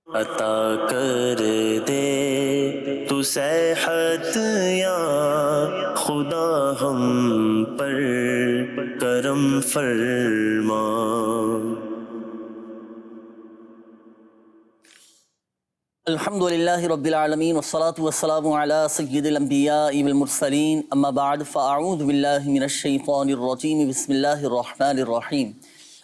عطا کر دے تو صحت یا خدا ہم پر کرم فرما۔ الحمدللہ رب العالمین والصلاة والسلام علی سید الانبیاء والمرسلین، اما بعد فاعوذ باللہ من الشیطان الرجیم، بسم اللہ الرحمن الرحیم۔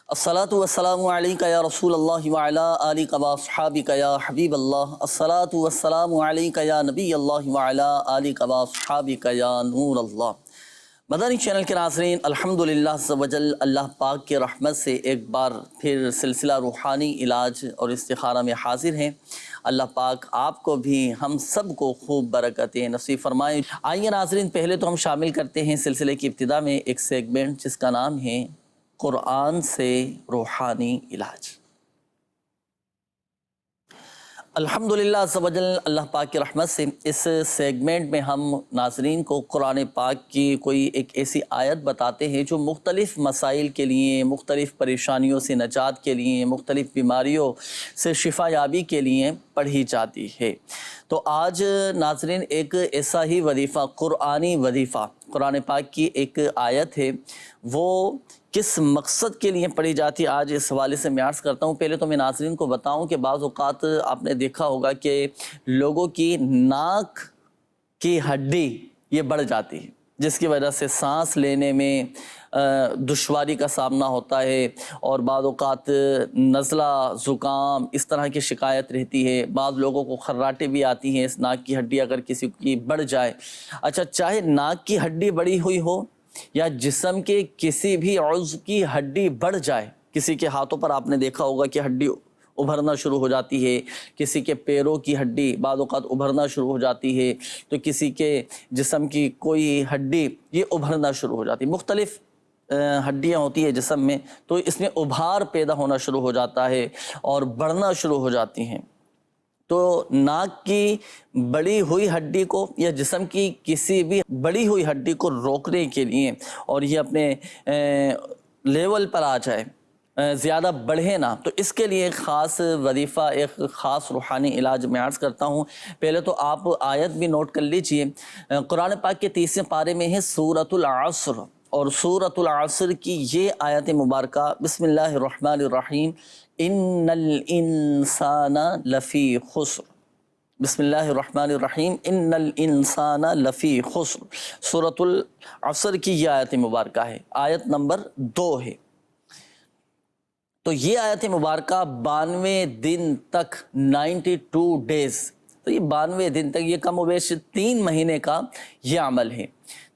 الصلاة والسلام علیک یا رسول اللہ وعلی آلک واصحابک یا حبیب اللہ، الصلاة والسلام علیک یا نبی اللہ وعلی آلک واصحابک یا نور اللہ۔ مدنی چینل کے ناظرین، الحمدللہ عز و جل اللہ پاک کے رحمت سے ایک بار پھر سلسلہ روحانی علاج اور استخارہ میں حاضر ہیں۔ اللہ پاک آپ کو بھی ہم سب کو خوب برکتیں نصیب فرمائے۔ آئیے ناظرین، پہلے تو ہم شامل کرتے ہیں سلسلے کی ابتدا میں ایک سیگمنٹ جس کا نام ہے قرآن سے روحانی علاج۔ الحمدللہ عز و جل اللہ پاک کی رحمت سے اس سیگمنٹ میں ہم ناظرین کو قرآن پاک کی کوئی ایک ایسی آیت بتاتے ہیں جو مختلف مسائل کے لیے، مختلف پریشانیوں سے نجات کے لیے، مختلف بیماریوں سے شفا یابی کے لیے پڑھی جاتی ہے۔ تو آج ناظرین ایک ایسا ہی وظیفہ، قرآنی وظیفہ، قرآن پاک کی ایک آیت ہے، وہ کس مقصد کے لیے پڑھی جاتی ہے آج اس حوالے سے میں عرض کرتا ہوں۔ پہلے تو میں ناظرین کو بتاؤں کہ بعض اوقات آپ نے دیکھا ہوگا کہ لوگوں کی ناک کی ہڈی یہ بڑھ جاتی ہے، جس کی وجہ سے سانس لینے میں دشواری کا سامنا ہوتا ہے، اور بعض اوقات نزلہ، زکام اس طرح کی شکایت رہتی ہے۔ بعض لوگوں کو خراٹیں بھی آتی ہیں، اس ناک کی ہڈی اگر کسی کی بڑھ جائے۔ اچھا، چاہے ناک کی ہڈی بڑی ہوئی ہو یا جسم کے کسی بھی عضو کی ہڈی بڑھ جائے، کسی کے ہاتھوں پر آپ نے دیکھا ہوگا کہ ہڈی ابھرنا شروع ہو جاتی ہے، کسی کے پیروں کی ہڈی بعض اوقات ابھرنا شروع ہو جاتی ہے، تو کسی کے جسم کی کوئی ہڈی یہ ابھرنا شروع ہو جاتی ہے۔ مختلف ہڈیاں ہوتی ہیں جسم میں، تو اس میں ابھار پیدا ہونا شروع ہو جاتا ہے اور بڑھنا شروع ہو جاتی ہیں۔ تو ناک کی بڑی ہوئی ہڈی کو یا جسم کی کسی بھی بڑی ہوئی ہڈی کو روکنے کے لیے، اور یہ اپنے لیول پر آ جائے، زیادہ بڑھے نہ، تو اس کے لیے ایک خاص وظیفہ، ایک خاص روحانی علاج میں عرض کرتا ہوں۔ پہلے تو آپ آیت بھی نوٹ کر لیجئے۔ قرآن پاک کے 30ویں پارے میں ہے سورۃ العصر، اور سورۃ العصر کی یہ آیت مبارکہ، بسم اللہ الرحمن الرحیم، ان الانسان لفی خسر، بسم اللہ الرحمن الرحیم، ان الانسان لفی خسر، سورۃ العصر کی یہ آیت مبارکہ ہے، آیت نمبر 2 ہے۔ تو یہ آیت مبارکہ 92 دن تک، 92 ڈیز، تو یہ 92 دن تک، یہ کم و بیش 3 مہینے کا یہ عمل ہے۔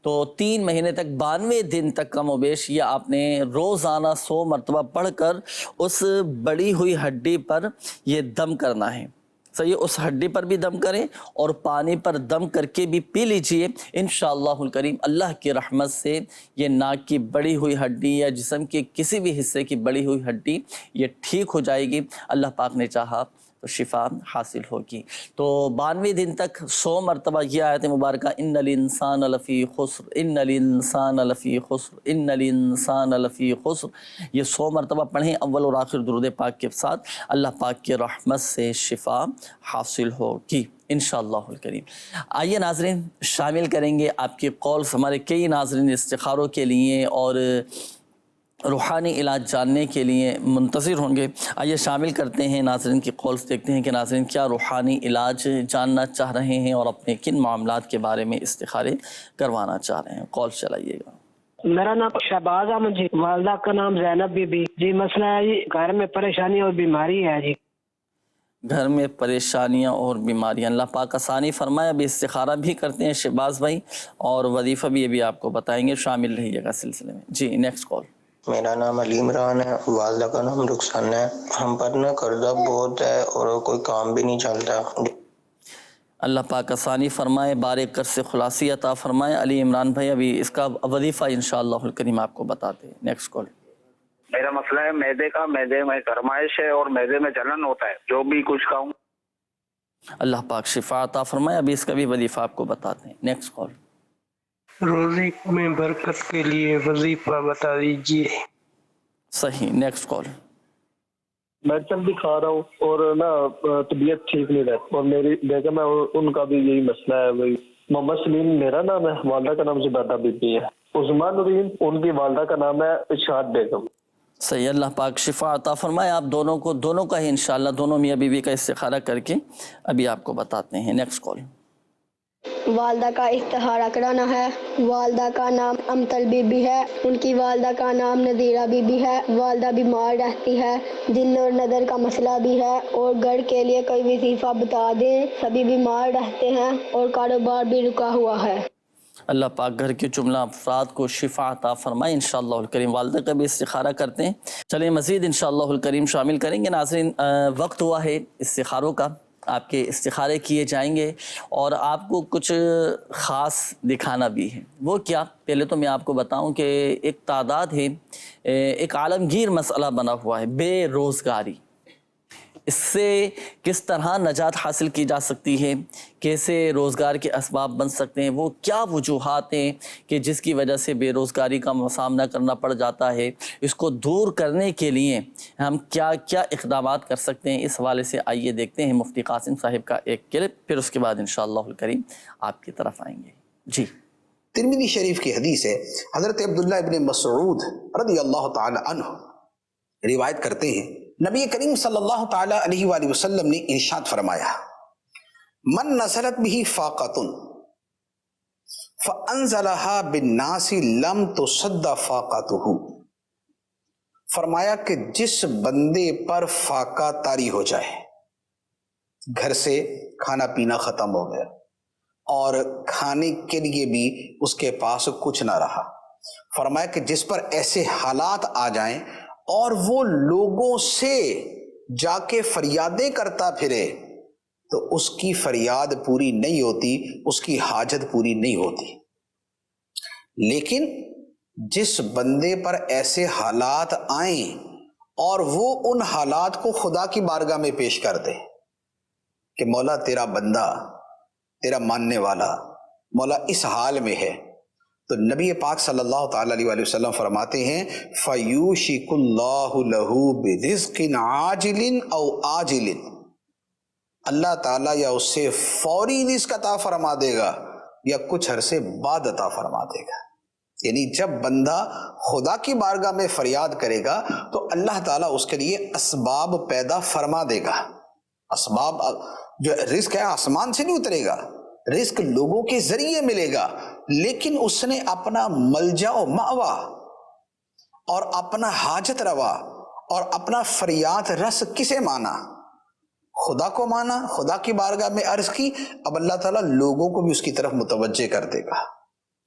تو 3 مہینے تک، 92 دن تک کم و بیش یہ آپ نے روزانہ 100 مرتبہ پڑھ کر اس بڑی ہوئی ہڈی پر یہ دم کرنا ہے۔ صحیح، اس ہڈی پر بھی دم کریں اور پانی پر دم کر کے بھی پی لیجئے۔ انشاءاللہ الکریم اللہ کی رحمت سے یہ ناک کی بڑی ہوئی ہڈی یا جسم کے کسی بھی حصے کی بڑی ہوئی ہڈی یہ ٹھیک ہو جائے گی۔ اللہ پاک نے چاہا تو شفا حاصل ہوگی۔ تو 92 دن تک 100 مرتبہ یہ آیت مبارکہ، ان الانسان لفی خسر، ان الانسان لفی خسر، ان الانسان لفی خسر، یہ 100 مرتبہ پڑھیں اول اور آخر درود پاک کے ساتھ، اللہ پاک کی رحمت سے شفا حاصل ہوگی انشاءاللہ الکریم۔ آئیے ناظرین، شامل کریں گے آپ کی کالز، ہمارے کئی ناظرین استخاروں کے لیے اور روحانی علاج جاننے کے لیے منتظر ہوں گے۔ آئیے شامل کرتے ہیں ناظرین کی کالز، دیکھتے ہیں کہ ناظرین کیا روحانی علاج جاننا چاہ رہے ہیں اور اپنے کن معاملات کے بارے میں استخارے کروانا چاہ رہے ہیں۔ کال چلائیے گا۔ میرا نام شہباز احمد جی، والدہ کا نام زینب بی بی جی۔ مسئلہ ہے جی، گھر میں پریشانی اور بیماری ہے جی۔ گھر میں پریشانیاں اور بیماریاں، اللہ پاک آسانی فرمائے۔ ابھی استخارہ بھی کرتے ہیں شہباز بھائی، اور وظیفہ بھی ابھی آپ کو بتائیں گے، شامل رہیے گا سلسلے میں۔ جی نیکسٹ کال۔ میرا نام علی عمران ہے، والدہ کا نام رخسانہ ہے۔ ہم پر نا قرضہ بہت ہے اور کوئی کام بھی نہیں چلتا۔ اللہ پاک آسانی فرمائے، بارک کر سے خلاصی عطا فرمائے۔ علی عمران بھائی ابھی اس کا وظیفہ انشاءاللہ الکریم آپ کو بتاتے ہیں۔ Next call. میرا مسئلہ ہے معدے کا، معدے میں گرمائش ہے اور معدے میں جلن ہوتا ہے، جو بھی کچھ کھاؤں۔ اللہ پاک شفا عطا فرمائے، ابھی اس کا بھی وظیفہ آپ کو بتاتے ہیں۔ نیکسٹ کال۔ روزی میں برکت کے لیے وظیفہ بتا دیجیے۔ صحیح، نیکسٹ کال۔ میڈیسن بھی کھا رہا ہوں اور نا طبیعت ٹھیک نہیں رہتی، اور میری بیگم ہے ان کا بھی یہی مسئلہ ہے۔ وہی محمد سلیم میرا نام ہے، والدہ کا نام زبیدہ بی بی ہے، عثمان نورین ان کی والدہ کا نام ہے اشاد بیگم۔ صحیح، اللہ پاک شفا عطا فرمائے آپ دونوں کا ہی انشاءاللہ، دونوں میاں بیوی کا استخارہ کر کے ابھی آپ کو بتاتے ہیں۔ نیکسٹ کال۔ والدہ کا استخارہ کرانا ہے۔ والدہ کا نام امتل بی بی ہے، ان کی والدہ کا نام نذیرہ بی بی ہے۔ والدہ بیمار رہتی ہے، دل اور نظر کا مسئلہ بھی ہے، اور گھر کے لیے کوئی وظیفہ بتا دیں، سبھی بیمار رہتے ہیں اور کاروبار بھی رکا ہوا ہے۔ اللہ پاک گھر کے جملہ افراد کو شفا عطا فرمائے انشاءاللہ الکریم۔ والدہ کا بھی استخارہ کرتے ہیں، چلیں مزید انشاءاللہ الکریم شامل کریں گے۔ ناظرین، وقت ہوا ہے استخاروں کا، آپ کے استخارے کیے جائیں گے اور آپ کو کچھ خاص دکھانا بھی ہے۔ وہ کیا؟ پہلے تو میں آپ کو بتاؤں کہ ایک تعداد ہے، ایک عالمگیر مسئلہ بنا ہوا ہے، بے روزگاری۔ اس سے کس طرح نجات حاصل کی جا سکتی ہے، کیسے روزگار کے اسباب بن سکتے ہیں، وہ کیا وجوہات ہیں کہ جس کی وجہ سے بے روزگاری کا سامنا کرنا پڑ جاتا ہے، اس کو دور کرنے کے لیے ہم کیا کیا اقدامات کر سکتے ہیں، اس حوالے سے آئیے دیکھتے ہیں مفتی قاسم صاحب کا ایک کلپ، پھر اس کے بعد انشاءاللہ الکریم آپ کی طرف آئیں گے۔ جی، ترمذی شریف کی حدیث ہے، حضرت عبداللہ ابن مسعود رضی اللہ تعالی عنہ روایت کرتے ہیں، نبی کریم صلی اللہ تعالی علیہ وآلہ وسلم نے ارشاد فرمایا، من نزلت به فاقۃ فانزلها بالناس لم تصد فاقته، فرمایا کہ جس بندے پر فاقہ طاری ہو جائے، گھر سے کھانا پینا ختم ہو گیا اور کھانے کے لیے بھی اس کے پاس کچھ نہ رہا، فرمایا کہ جس پر ایسے حالات آ جائیں اور وہ لوگوں سے جا کے فریادیں کرتا پھرے، تو اس کی فریاد پوری نہیں ہوتی، اس کی حاجت پوری نہیں ہوتی۔ لیکن جس بندے پر ایسے حالات آئیں اور وہ ان حالات کو خدا کی بارگاہ میں پیش کر دے کہ مولا تیرا بندہ، تیرا ماننے والا مولا اس حال میں ہے، تو نبی پاک صلی اللہ تعالی علیہ وآلہ وسلم فرماتے ہیں فَيُوشِكُ اللَّهُ لَهُ بِرِزْقٍ عَاجِلٍ أَوْ آجِلٍ، اللہ تعالیٰ یا اس سے فوری رزق عطا فرما دے گا یا کچھ عرصے بعد عطا فرما دے گا۔ یعنی جب بندہ خدا کی بارگاہ میں فریاد کرے گا تو اللہ تعالیٰ اس کے لیے اسباب پیدا فرما دے گا۔ اسباب، جو رزق ہے آسمان سے نہیں اترے گا، رزق لوگوں کے ذریعے ملے گا، لیکن اس نے اپنا ملجا و مأوا اور اپنا حاجت روا اور اپنا فریاد رس کسے مانا؟ خدا کو مانا، خدا کی بارگاہ میں عرض کی، اب اللہ تعالیٰ لوگوں کو بھی اس کی طرف متوجہ کر دے گا۔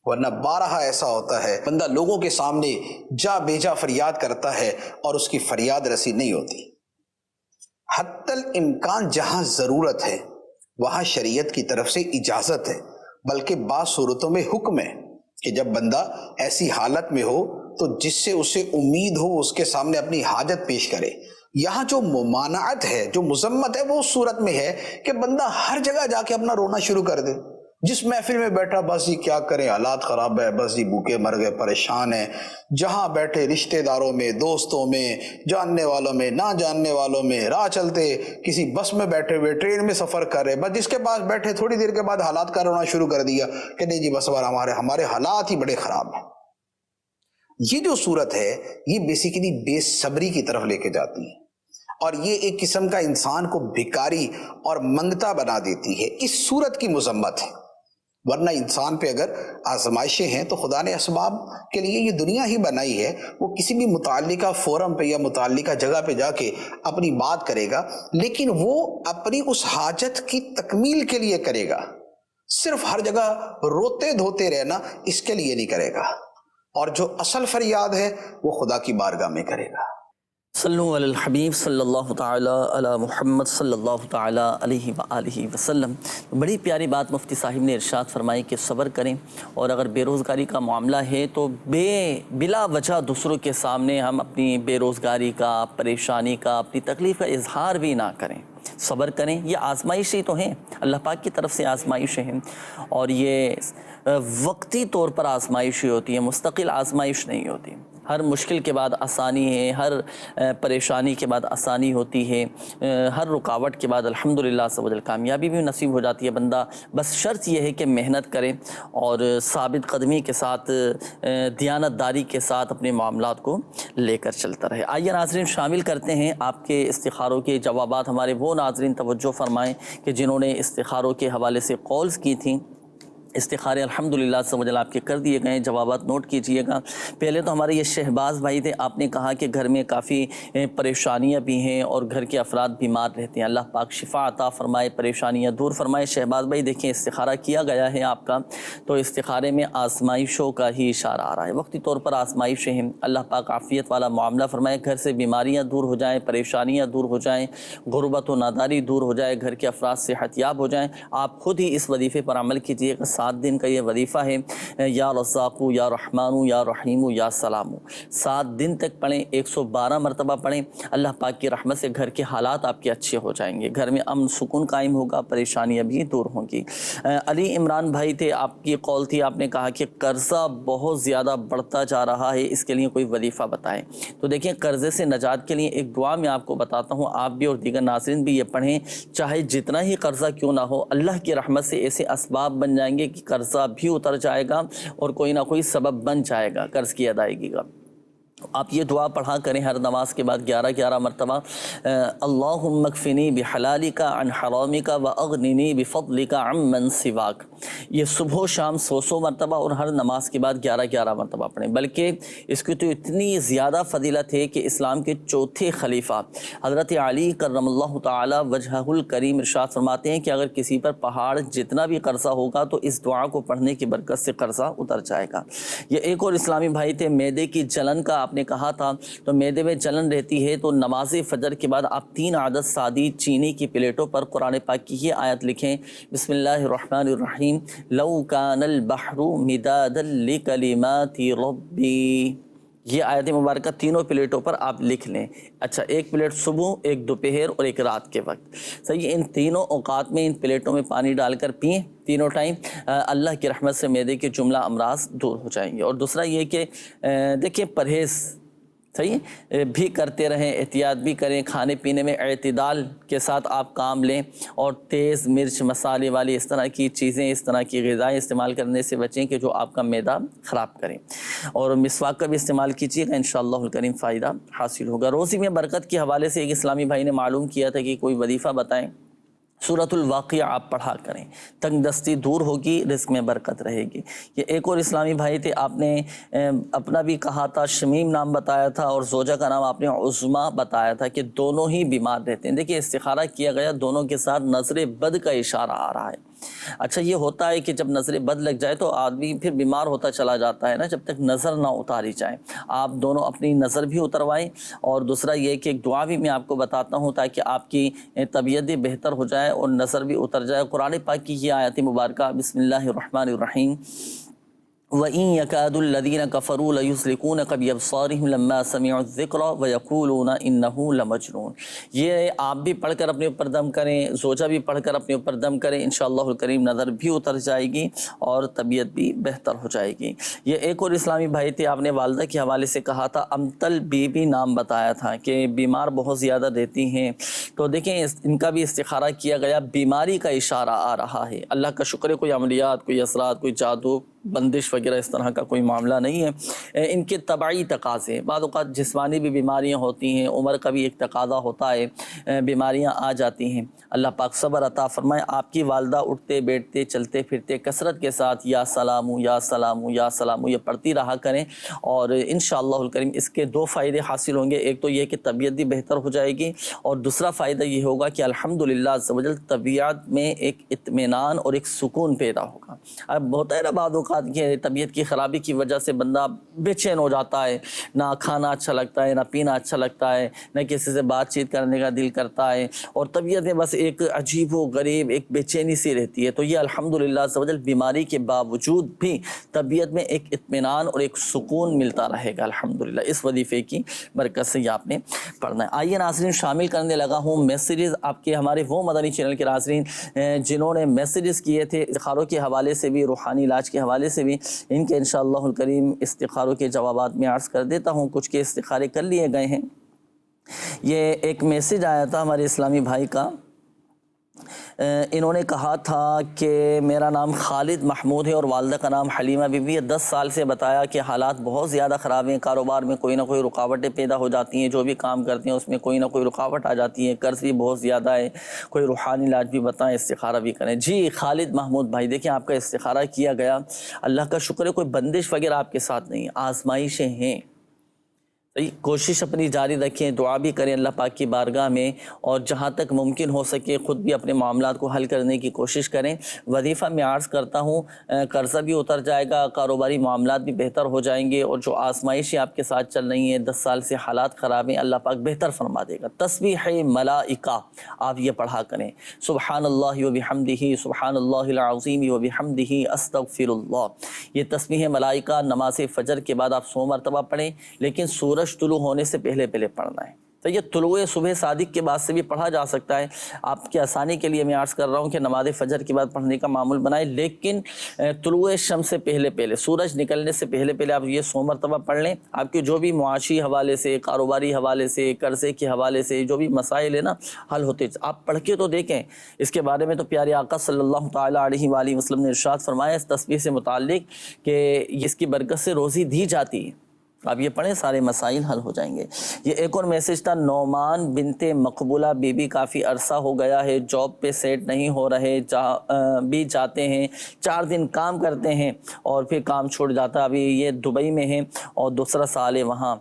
ورنہ بارہا ایسا ہوتا ہے بندہ لوگوں کے سامنے جا بیجا فریاد کرتا ہے اور اس کی فریاد رسی نہیں ہوتی۔ حتی الامکان جہاں ضرورت ہے وہاں شریعت کی طرف سے اجازت ہے، بلکہ بعض صورتوں میں حکم ہے کہ جب بندہ ایسی حالت میں ہو تو جس سے اسے امید ہو اس کے سامنے اپنی حاجت پیش کرے۔ یہاں جو ممانعت ہے، جو مذمت ہے، وہ اس صورت میں ہے کہ بندہ ہر جگہ جا کے اپنا رونا شروع کر دے، جس محفل میں بیٹھا بس جی کیا کریں، حالات خراب ہے، بس جی بھوکے مر گئے، پریشان ہیں، جہاں بیٹھے رشتہ داروں میں، دوستوں میں، جاننے والوں میں، نہ جاننے والوں میں، راہ چلتے کسی بس میں بیٹھے ہوئے، ٹرین میں سفر کر رہے، بس جس کے پاس بیٹھے تھوڑی دیر کے بعد حالات کا رونا شروع کر دیا کہ نہیں جی بس ہمارے حالات ہی بڑے خراب ہیں۔ یہ جو صورت ہے یہ بیسیکلی بے صبری کی طرف لے کے جاتی ہے، اور یہ ایک قسم کا انسان کو بھکاری اور منگتا بنا دیتی ہے، اس صورت کی مذمت ہے۔ ورنہ انسان پہ اگر آزمائشیں ہیں تو خدا نے اسباب کے لیے یہ دنیا ہی بنائی ہے، وہ کسی بھی متعلقہ فورم پہ یا متعلقہ جگہ پہ جا کے اپنی بات کرے گا، لیکن وہ اپنی اس حاجت کی تکمیل کے لیے کرے گا، صرف ہر جگہ روتے دھوتے رہنا اس کے لیے نہیں کرے گا، اور جو اصل فریاد ہے وہ خدا کی بارگاہ میں کرے گا۔ صلو علی الحبیب صلی اللہ تعالی علی محمد صلی اللہ تعالی علیہ وآلہ وسلم۔ بڑی پیاری بات مفتی صاحب نے ارشاد فرمائی کہ صبر کریں، اور اگر بے روزگاری کا معاملہ ہے تو بلا وجہ دوسروں کے سامنے ہم اپنی بے روزگاری کا، پریشانی کا، اپنی تکلیف کا اظہار بھی نہ کریں، صبر کریں۔ یہ آزمائشی تو ہیں، اللہ پاک کی طرف سے آزمائشیں ہیں، اور یہ وقتی طور پر آزمائشی ہوتی ہے، مستقل آزمائش نہیں ہوتی۔ ہر مشکل کے بعد آسانی ہے، ہر پریشانی کے بعد آسانی ہوتی ہے، ہر رکاوٹ کے بعد الحمدللہ عز و جل کامیابی بھی نصیب ہو جاتی ہے بندہ، بس شرط یہ ہے کہ محنت کرے اور ثابت قدمی کے ساتھ دیانت داری کے ساتھ اپنے معاملات کو لے کر چلتا رہے۔ آئیے ناظرین شامل کرتے ہیں آپ کے استخاروں کے جوابات۔ ہمارے وہ ناظرین توجہ فرمائیں کہ جنہوں نے استخاروں کے حوالے سے کالز کی تھیں، استخارے الحمدللہ عز و جل آپ کے کر دیے گئے ہیں، جوابات نوٹ کیجئے گا۔ پہلے تو ہمارے یہ شہباز بھائی تھے، آپ نے کہا کہ گھر میں کافی پریشانیاں بھی ہیں اور گھر کے افراد بیمار رہتے ہیں، اللہ پاک شفا عطا فرمائے، پریشانیاں دور فرمائے۔ شہباز بھائی دیکھیں استخارہ کیا گیا ہے آپ کا، تو استخارے میں آزمائشوں کا ہی اشارہ آ رہا ہے، وقتی طور پر آزمائشیں ہیں، اللہ پاک عافیت والا معاملہ فرمائے، گھر سے بیماریاں دور ہو جائیں، پریشانیاں دور ہو جائیں، غربت و ناداری دور ہو جائے، گھر کے افراد صحت یاب ہو جائیں۔ آپ خود ہی اس وظیفے پر عمل کیجیے گا، 7 دن کا یہ وظیفہ ہے، یا رزاقو یا رحمانو یا رحیمو یا سلامو، 7 دن تک پڑھیں، 112 مرتبہ پڑھیں، اللہ پاک کی رحمت سے گھر کے حالات آپ کے اچھے ہو جائیں گے، گھر میں امن سکون قائم ہوگا، پریشانیاں بھی دور ہوں گی۔ علی عمران بھائی تھے، آپ کی قول تھی، آپ نے کہا کہ قرضہ بہت زیادہ بڑھتا جا رہا ہے، اس کے لیے کوئی وظیفہ بتائیں۔ تو دیکھیں قرضے سے نجات کے لیے ایک دعا میں آپ کو بتاتا ہوں، آپ بھی اور دیگر ناظرین بھی یہ پڑھیں، چاہے جتنا ہی قرضہ کیوں نہ ہو، اللہ کی رحمت سے ایسے اسباب بن جائیں گے کہ قرضہ بھی اتر جائے گا اور کوئی نہ کوئی سبب بن جائے گا قرض کی ادائیگی کا۔ آپ یہ دعا پڑھا کریں ہر نماز کے بعد 11 مرتبہ، اللہم اکفنی بحلالک عن حرامک واغننی بفضلک عمن سواک۔ یہ صبح و شام 100 مرتبہ اور ہر نماز کے بعد 11 مرتبہ پڑھیں، بلکہ اس کی تو اتنی زیادہ فضیلت ہے کہ اسلام کے چوتھے خلیفہ حضرت علی کرم اللہ تعالی وجہہ الکریم ارشاد فرماتے ہیں کہ اگر کسی پر پہاڑ جتنا بھی قرضہ ہوگا تو اس دعا کو پڑھنے کی برکت سے قرضہ اتر جائے گا۔ یہ ایک اور اسلامی بھائی تھے، معدے کی جلن کا آپ نے کہا تھا، تو معدے میں جلن رہتی ہے تو نماز فجر کے بعد آپ 3 عدد سادی چینی کی پلیٹوں پر قرآن پاک کی یہ آیت لکھیں، بسم اللہ الرحمن الرحیم، لو کان البحر مدادا لکلمات ربی۔ یہ آیت مبارکہ تینوں پلیٹوں پر آپ لکھ لیں۔ اچھا، ایک پلیٹ صبح، ایک دوپہر اور ایک رات کے وقت، صحیح، ان تینوں اوقات میں ان پلیٹوں میں پانی ڈال کر پئیں تینوں ٹائم، اللہ کی رحمت سے معدے کے جملہ امراض دور ہو جائیں گے۔ اور دوسرا یہ کہ دیکھیں پرہیز صحیح بھی کرتے رہیں، احتیاط بھی کریں، کھانے پینے میں اعتدال کے ساتھ آپ کام لیں اور تیز مرچ مسالے والی اس طرح کی چیزیں، اس طرح کی غذائیں استعمال کرنے سے بچیں کہ جو آپ کا معدہ خراب کریں، اور مسواک کا بھی استعمال کیجیے گا، انشاءاللہ الکریم فائدہ حاصل ہوگا۔ روزی میں برکت کے حوالے سے ایک اسلامی بھائی نے معلوم کیا تھا کہ کوئی وظیفہ بتائیں، سورۃ الواقعہ آپ پڑھا کریں، تنگ دستی دور ہوگی، رزق میں برکت رہے گی۔ یہ ایک اور اسلامی بھائی تھے، آپ نے اپنا بھی کہا تھا، شمیم نام بتایا تھا اور زوجہ کا نام آپ نے عظمیٰ بتایا تھا کہ دونوں ہی بیمار رہتے ہیں۔ دیکھیے استخارہ کیا گیا، دونوں کے ساتھ نظر بد کا اشارہ آ رہا ہے۔ اچھا، یہ ہوتا ہے کہ جب نظر بد لگ جائے تو آدمی پھر بیمار ہوتا چلا جاتا ہے نا، جب تک نظر نہ اتاری جائے۔ آپ دونوں اپنی نظر بھی اتروائیں، اور دوسرا یہ کہ ایک دعا بھی میں آپ کو بتاتا ہوں تاکہ آپ کی طبیعت بھی بہتر ہو جائے اور نظر بھی اتر جائے۔ قرآن پاک کی یہ آیت مبارکہ، بسم اللہ الرحمن الرحیم، وَإِن يَكَادُ الَّذِينَ كَفَرُوا لَيُزْلِقُونَكَ بِأَبْصَارِهِمْ لَمَّا سَمِعُوا الذِّكْرَ وَيَقُولُونَ إِنَّهُ لَمَجْنُونَ۔ یہ آپ بھی پڑھ کر اپنے اوپر دم کریں، زوجہ بھی پڑھ کر اپنے اوپر دم کریں، انشاءاللہ الکریم نظر بھی اتر جائے گی اور طبیعت بھی بہتر ہو جائے گی۔ یہ ایک اور اسلامی بھائی تھے، آپ نے والدہ کے حوالے سے کہا تھا، امتل بی بی نام بتایا تھا کہ بیمار بہت زیادہ رہتی ہیں، تو دیکھیں ان کا بھی استخارہ کیا گیا، بیماری کا اشارہ آ رہا ہے۔ اللہ کا شکر ہے کوئی عملیات، کوئی اثرات، کوئی جادو بندش وغیرہ اس طرح کا کوئی معاملہ نہیں ہے۔ ان کے طبعی تقاضے، بعض اوقات جسمانی بھی بیماریاں ہوتی ہیں، عمر کا بھی ایک تقاضا ہوتا ہے، بیماریاں آ جاتی ہیں، اللہ پاک صبر عطا فرمائے۔ آپ کی والدہ اٹھتے بیٹھتے چلتے پھرتے کثرت کے ساتھ یا سلامو یا سلامو یا سلامو یہ پڑھتی رہا کریں، اور انشاءاللہ الکریم اس کے 2 فائدے حاصل ہوں گے۔ ایک تو یہ کہ طبیعت بھی بہتر ہو جائے گی، اور دوسرا فائدہ یہ ہوگا کہ الحمدللہ عز و جل طبیعت میں ایک اطمینان اور ایک سکون پیدا ہوگا۔ اب ہوتا ہے نا بعض اوقات کہ طبیعت کی خرابی کی وجہ سے بندہ بے چین ہو جاتا ہے، نہ کھانا اچھا لگتا ہے، نہ پینا اچھا لگتا ہے، نہ کسی سے بات چیت کرنے کا دل کرتا ہے، اور طبیعت میں بس ایک عجیب و غریب ایک بے چینی سی رہتی ہے۔ تو یہ الحمدللہ عز و جل بیماری کے باوجود بھی طبیعت میں ایک اطمینان اور ایک سکون ملتا رہے گا الحمدللہ۔ اس وظیفے کی برکت سے یہ آپ نے پڑھنا ہے۔ آئیے ناظرین شامل کرنے لگا ہوں میسیجز آپ کے، ہمارے وہ مدنی چینل کے ناظرین جنہوں نے میسیجز کیے تھے استخاروں کے حوالے حوالے سے بھی، روحانی علاج کے حوالے سے بھی ان کے انشاءاللہ الکریم استخاروں کے جوابات میں عرض کر دیتا ہوں۔ کچھ کے استخارے کر لیے گئے ہیں۔ یہ ایک میسیج آیا تھا ہمارے اسلامی بھائی کا، انہوں نے کہا تھا کہ میرا نام خالد محمود ہے اور والدہ کا نام حلیمہ بی بی ہے، 10 سال سے بتایا کہ حالات بہت زیادہ خراب ہیں، کاروبار میں کوئی نہ کوئی رکاوٹیں پیدا ہو جاتی ہیں، جو بھی کام کرتے ہیں اس میں کوئی نہ کوئی رکاوٹ آ جاتی ہے، قرض بھی بہت زیادہ ہے، کوئی روحانی علاج بھی بتائیں، استخارہ بھی کریں۔ جی خالد محمود بھائی، دیکھیں آپ کا استخارہ کیا گیا، اللہ کا شکر ہے، کوئی بندش وغیرہ آپ کے ساتھ نہیں، آزمائشیں ہیں۔ کوشش اپنی جاری رکھیں، دعا بھی کریں اللہ پاک کی بارگاہ میں، اور جہاں تک ممکن ہو سکے خود بھی اپنے معاملات کو حل کرنے کی کوشش کریں۔ وظیفہ میں عرض کرتا ہوں، قرضہ بھی اتر جائے گا، کاروباری معاملات بھی بہتر ہو جائیں گے، اور جو آزمائشیں آپ کے ساتھ چل رہی ہیں، 10 سال سے حالات خراب ہیں، اللہ پاک بہتر فرما دے گا۔ تسبیح ملائکہ آپ یہ پڑھا کریں، سبحان اللہ و بحمدہ، سبحان اللہ العظیم و بحمدہ، استغفر اللہ۔ یہ تسبیح ملائکہ نماز فجر کے بعد آپ 100 مرتبہ پڑھیں، لیکن سورج طلوع ہونے سے پہلے پڑھنا ہے۔ تو یہ طلوع صبح صادق کے بعد سے بھی پڑھا جا سکتا ہے، آپ کی آسانی کے لیے میں عرض کر رہا ہوں کہ نماز فجر کے بعد پڑھنے کا معمول بنائیں، لیکن طلوع شمس سے پہلے سورج نکلنے سے پہلے آپ یہ 100 مرتبہ پڑھ لیں۔ آپ کے جو بھی معاشی حوالے سے، کاروباری حوالے سے، قرضے کے حوالے سے جو بھی مسائل ہیں نا، حل ہوتے، آپ پڑھ کے تو دیکھیں۔ اس کے بارے میں تو پیارے آقا صلی اللہ تعالیٰ علیہ وآلہ وسلم نے ارشاد فرمایا اس تسبیح سے متعلق کہ اس کی برکت سے روزی دی جاتی ہے۔ آپ یہ پڑھیں، سارے مسائل حل ہو جائیں گے۔ یہ ایک اور میسیج تھا، نعمان بنت مقبولہ بی بی، کافی عرصہ ہو گیا ہے، جاب پہ سیٹ نہیں ہو رہے، بھی جاتے ہیں، 4 دن کام کرتے ہیں اور پھر کام چھوڑ جاتا ہے۔ ابھی یہ دبئی میں ہیں اور دوسرا سال ہے وہاں،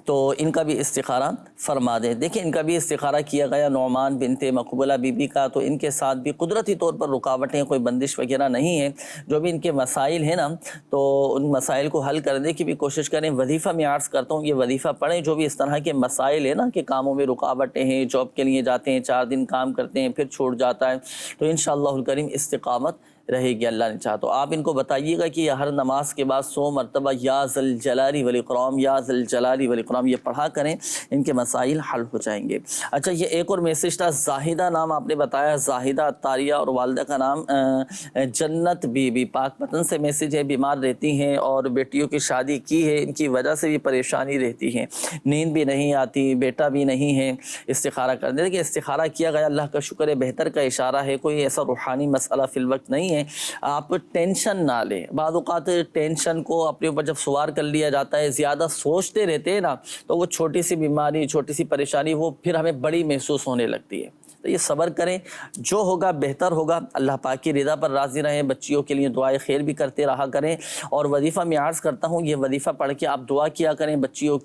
تو ان کا بھی استخارہ فرما دیں۔ دیکھیں ان کا بھی استخارہ کیا گیا، نعمان بنت مقبولہ بی بی کا، تو ان کے ساتھ بھی قدرتی طور پر رکاوٹیں، کوئی بندش وغیرہ نہیں ہے۔ جو بھی ان کے مسائل ہیں نا، تو ان مسائل کو حل کرنے کی بھی کوشش کریں۔ وظیفہ میں عرض کرتا ہوں، یہ وظیفہ پڑھیں، جو بھی اس طرح کے مسائل ہیں نا کہ کاموں میں رکاوٹیں ہیں، جاب کے لیے جاتے ہیں، 4 دن کام کرتے ہیں پھر چھوڑ جاتا ہے، تو انشاءاللہ الکریم استقامت رہے گی اللہ نے چاہا تو۔ آپ ان کو بتائیے گا کہ یہ ہر نماز کے بعد 100 مرتبہ یا ذل جلال والاکرام، یا ذل جلال والاکرام یہ پڑھا کریں، ان کے مسائل حل ہو جائیں گے۔ اچھا، یہ ایک اور میسیج تھا، زاہدہ نام آپ نے بتایا، زاہدہ اطاریہ، اور والدہ کا نام جنت بی بی، پاک پتن سے میسیج ہے، بیمار رہتی ہیں اور بیٹیوں کی شادی کی ہے، ان کی وجہ سے بھی پریشانی رہتی ہے، نیند بھی نہیں آتی، بیٹا بھی نہیں ہے، استخارہ کر دیں کہ استخارہ کیا گیا، اللہ کا شکر ہے، بہتر کا اشارہ ہے، کوئی ایسا روحانی مسئلہ فی الوقت نہیں ہے۔ آپ ٹینشن نہ لیں، بعض اوقات ٹینشن کو اپنے اوپر جب سوار کر لیا جاتا ہے، زیادہ سوچتے رہتے ہیں نا، تو وہ چھوٹی سی بیماری، چھوٹی سی پریشانی وہ پھر ہمیں بڑی محسوس ہونے لگتی ہے۔ تو یہ صبر کریں، جو ہوگا بہتر ہوگا، اللہ پاک کی رضا پر راضی رہیں، بچیوں کے لیے دعائے خیر بھی کرتے رہا کریں، اور وظیفہ میں عرض کرتا ہوں، یہ وظیفہ پڑھ کے آپ دعا کیا کریں بچیوں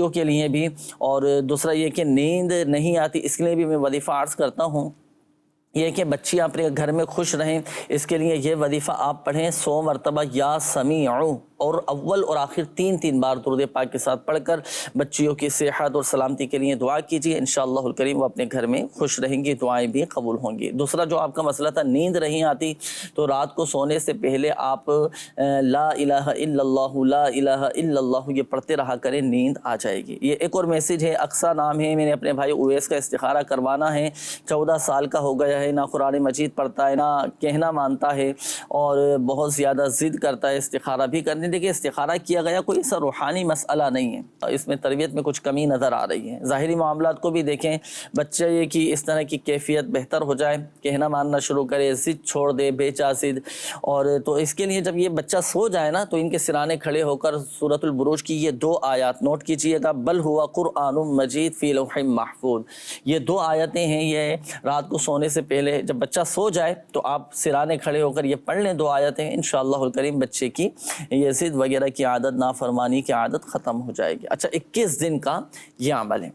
کے لیے بھی، اور دوسرا یہ کہ نیند نہیں آتی، اس کے لیے بھی میں وظیفہ عرض کرتا ہوں، یہ کہ بچیاں اپنے گھر میں خوش رہیں، اس کے لیے یہ وظیفہ آپ پڑھیں 100 مرتبہ، یا سمیعو، اور اول اور آخر 3 بار درود پاک کے ساتھ پڑھ کر بچیوں کی صحت اور سلامتی کے لیے دعا کیجیے، انشاءاللہ الکریم وہ اپنے گھر میں خوش رہیں گی، دعائیں بھی قبول ہوں گی۔ دوسرا جو آپ کا مسئلہ تھا، نیند نہیں آتی، تو رات کو سونے سے پہلے آپ لا الہ الا اللہ، لا الہ الا اللہ یہ پڑھتے رہا کریں، نیند آ جائے گی۔ یہ ایک اور میسیج ہے، اقصیٰ نام ہے، میں نے اپنے بھائی اویس کا استخارہ کروانا ہے، 14 سال کا ہو گیا ہے، نہ قرآن مجید پڑھتا ہے، نہ کہنا مانتا ہے، اور بہت زیادہ ضد کرتا ہے استخارہ بھی کرنے۔ دیکھیں استخارہ کیا گیا کوئی ایسا روحانی مسئلہ نہیں ہے، اس میں تربیت میں کچھ کمی نظر آ رہی ہے، ظاہری معاملات کو بھی دیکھیں، بچے کی اس طرح کی کیفیت بہتر ہو جائے، کہنا ماننا شروع کرے، ضد چھوڑ دے، بیچا ضد، اور تو اس کے لیے جب یہ بچہ سو جائے نا، تو ان کے سرانے کھڑے ہو کر سورۃ البروج کی یہ 2 آیات نوٹ کیجئے گا، بل ہوا قرآن مجید فی لوح محفوظ، یہ 2 آیتیں ہیں، یہ رات کو سونے سے پہلے جب بچہ سو جائے تو آپ سرانے کھڑے ہو کر یہ پڑھ لیں، 2 آیتیں، انشاءاللہ الکریم بچے کی یہ ضد وغیرہ کی عادت، نافرمانی کی عادت ختم ہو جائے گی۔ اچھا، 21 دن کا یہ عمل ہے۔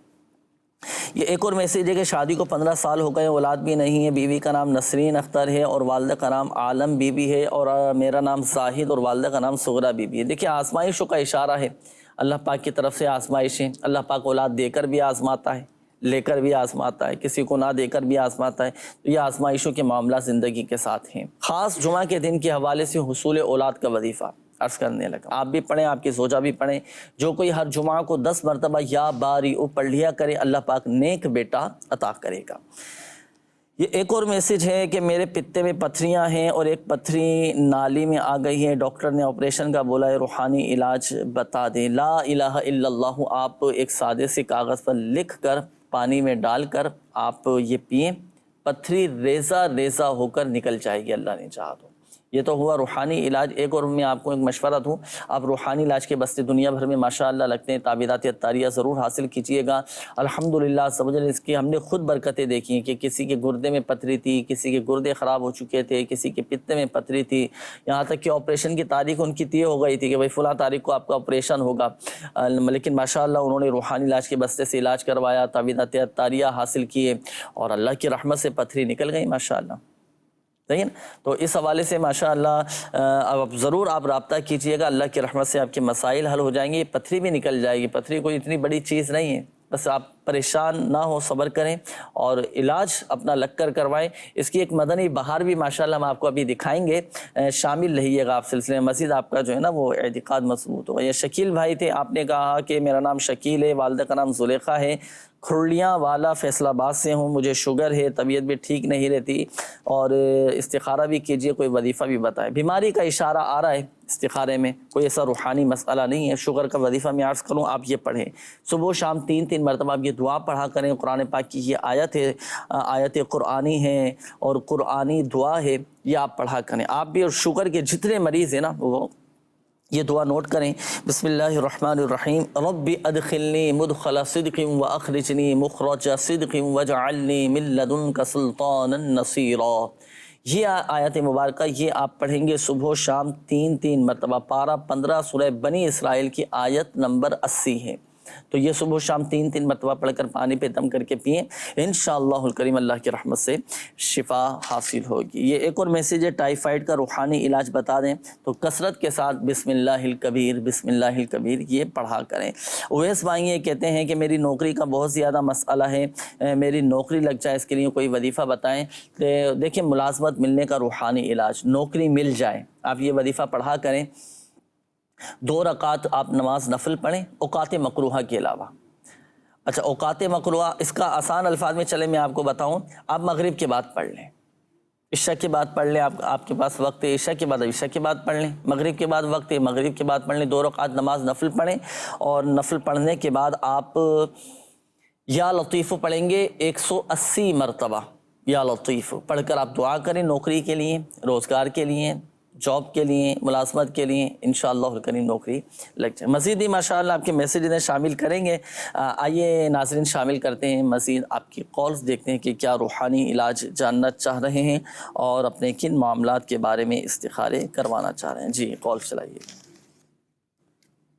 یہ ایک اور میسیج ہے کہ شادی کو 15 سال ہو گئے، اولاد بھی نہیں ہے، بیوی کا نام نسرین اختر ہے اور والدہ کا نام عالم بی بی ہے، اور میرا نام زاہد اور والدہ کا نام صغرا بی بی ہے۔ دیکھیں آزمائشوں کا اشارہ ہے، اللہ پاک کی طرف سے آزمائشیں، اللہ پاک اولاد دے کر بھی آزماتا ہے، لے کر بھی آزماتا ہے، کسی کو نہ دے کر بھی آزماتا ہے، تو یہ آزمائشوں کے معاملات زندگی کے ساتھ ہیں۔ خاص جمعہ کے دن کے حوالے سے حصول اولاد کا وظیفہ عرض کرنے لگا، آپ بھی پڑھیں، آپ کی زوجہ بھی پڑھیں، جو کوئی ہر جمعہ کو 10 مرتبہ یا باری او پڑھ لیا کرے، اللہ پاک نیک بیٹا عطا کرے گا۔ یہ ایک اور میسیج ہے کہ میرے پتے میں پتھریاں ہیں اور ایک پتھری نالی میں آ گئی ہے، ڈاکٹر نے آپریشن کا بولا ہے، روحانی علاج بتا دیں۔ لا الہ الا اللہ آپ ایک سادے سے کاغذ پر لکھ کر پانی میں ڈال کر آپ یہ پئیں، پتھری ریزہ ریزہ ہو کر نکل جائے گی اللہ نے چاہا تو۔ یہ تو ہوا روحانی علاج۔ ایک اور میں آپ کو ایک مشورہ دوں، آپ روحانی علاج کے بستے دنیا بھر میں ماشاءاللہ لگتے ہیں، تعویذات عطاریہ ضرور حاصل کیجئے گا۔ الحمدللہ سمجھیں اس کی ہم نے خود برکتیں دیکھی ہیں کہ کسی کے گردے میں پتھری تھی، کسی کے گردے خراب ہو چکے تھے، کسی کے پتے میں پتھری تھی، یہاں تک کہ آپریشن کی تاریخ ان کی طے ہو گئی تھی کہ بھائی فلاں تاریخ کو آپ کا آپریشن ہوگا، لیکن ماشاءاللہ انہوں نے روحانی علاج کے بستے سے علاج کروایا، تعویذات عطاریہ حاصل کیے اور اللہ کی رحمت سے پتھری نکل گئی ماشاءاللہ۔ صحیح نا؟ تو اس حوالے سے ماشاءاللہ اب ضرور آپ رابطہ کیجئے گا، اللہ کی رحمت سے آپ کے مسائل حل ہو جائیں گے، پتھری بھی نکل جائے گی۔ پتھری کوئی اتنی بڑی چیز نہیں ہے، بس آپ پریشان نہ ہو، صبر کریں اور علاج اپنا لگ کر کروائیں۔ اس کی ایک مدنی بہار بھی ماشاءاللہ ہم آپ کو ابھی دکھائیں گے، شامل رہیے گا آپ سلسلے میں، مزید آپ کا جو ہے نا وہ اعتقاد مضبوط ہوگا۔ یہ شکیل بھائی تھے، آپ نے کہا کہ میرا نام شکیل ہے، والدہ کا نام زلیخا ہے، کھرلیاں والا فیصل آباد سے ہوں، مجھے شوگر ہے، طبیعت بھی ٹھیک نہیں رہتی اور استخارہ بھی کیجئے، کوئی وظیفہ بھی بتائے۔ بیماری کا اشارہ آ رہا ہے استخارے میں، کوئی ایسا روحانی مسئلہ نہیں ہے۔ شوگر کا وظیفہ میں عرض کروں، آپ یہ پڑھیں صبح و شام 3 مرتبہ، آپ یہ دعا پڑھا کریں۔ قرآن پاک کی یہ آیت ہے، آیت قرآنی ہے اور قرآنی دعا ہے، یہ آپ پڑھا کریں۔ آپ بھی اور شوگر کے جتنے مریض ہیں نا وہ یہ دعا نوٹ کریں۔ بسم اللہ الرحمن الرحیم، رب ادخلنی مدخل صدق واخرجنی مخرج صدق واجعلنی من لدنک سلطانا نصیرا۔ یہ آیت مبارکہ یہ آپ پڑھیں گے صبح و شام 3 مرتبہ، پارہ 15 سورہ بنی اسرائیل کی آیت نمبر 80 ہے۔ تو یہ صبح و شام 3 مرتبہ پڑھ کر پانی پہ دم کر کے پئیں، انشاءاللہ الکریم اللہ کی رحمت سے شفا حاصل ہوگی۔ یہ ایک اور میسیج ہے، ٹائیفائڈ کا روحانی علاج بتا دیں تو کثرت کے ساتھ بسم اللہ الکبیر بسم اللہ الکبیر یہ پڑھا کریں۔ اویس بھائی یہ کہتے ہیں کہ میری نوکری کا بہت زیادہ مسئلہ ہے، میری نوکری لگ جائے، اس کے لیے کوئی وظیفہ بتائیں۔ دیکھیں ملازمت ملنے کا روحانی علاج، نوکری مل جائے، آپ یہ وظیفہ پڑھا کریں۔ 2 رکعت آپ نماز نفل پڑھیں اوقات مکروہہ کے علاوہ۔ اچھا اوقات مکروہہ اس کا آسان الفاظ میں چلے میں آپ کو بتاؤں، آپ مغرب کے بعد پڑھ لیں، عشاء کے بعد پڑھ لیں، آپ کے پاس وقت ہے عشاء کے بعد، عشاء کے بعد پڑھ لیں، مغرب کے بعد وقت ہے مغرب کے بعد پڑھ لیں، 2 رکعت نماز نفل پڑھیں اور نفل پڑھنے کے بعد آپ یا لطیف پڑھیں گے 180 مرتبہ، یا لطیف پڑھ کر آپ دعا کریں نوکری کے لیے، روزگار کے لیے، جاب کے لیے، ملازمت کے لیے، انشاءاللہ الکریم نوکری لگ جائے۔ مزید بھی ماشاءاللہ آپ کے میسیج انہیں شامل کریں گے۔ آئیے ناظرین شامل کرتے ہیں مزید آپ کی کالز، دیکھتے ہیں کہ کیا روحانی علاج جاننا چاہ رہے ہیں اور اپنے کن معاملات کے بارے میں استخارے کروانا چاہ رہے ہیں۔ جی کال چلائیے۔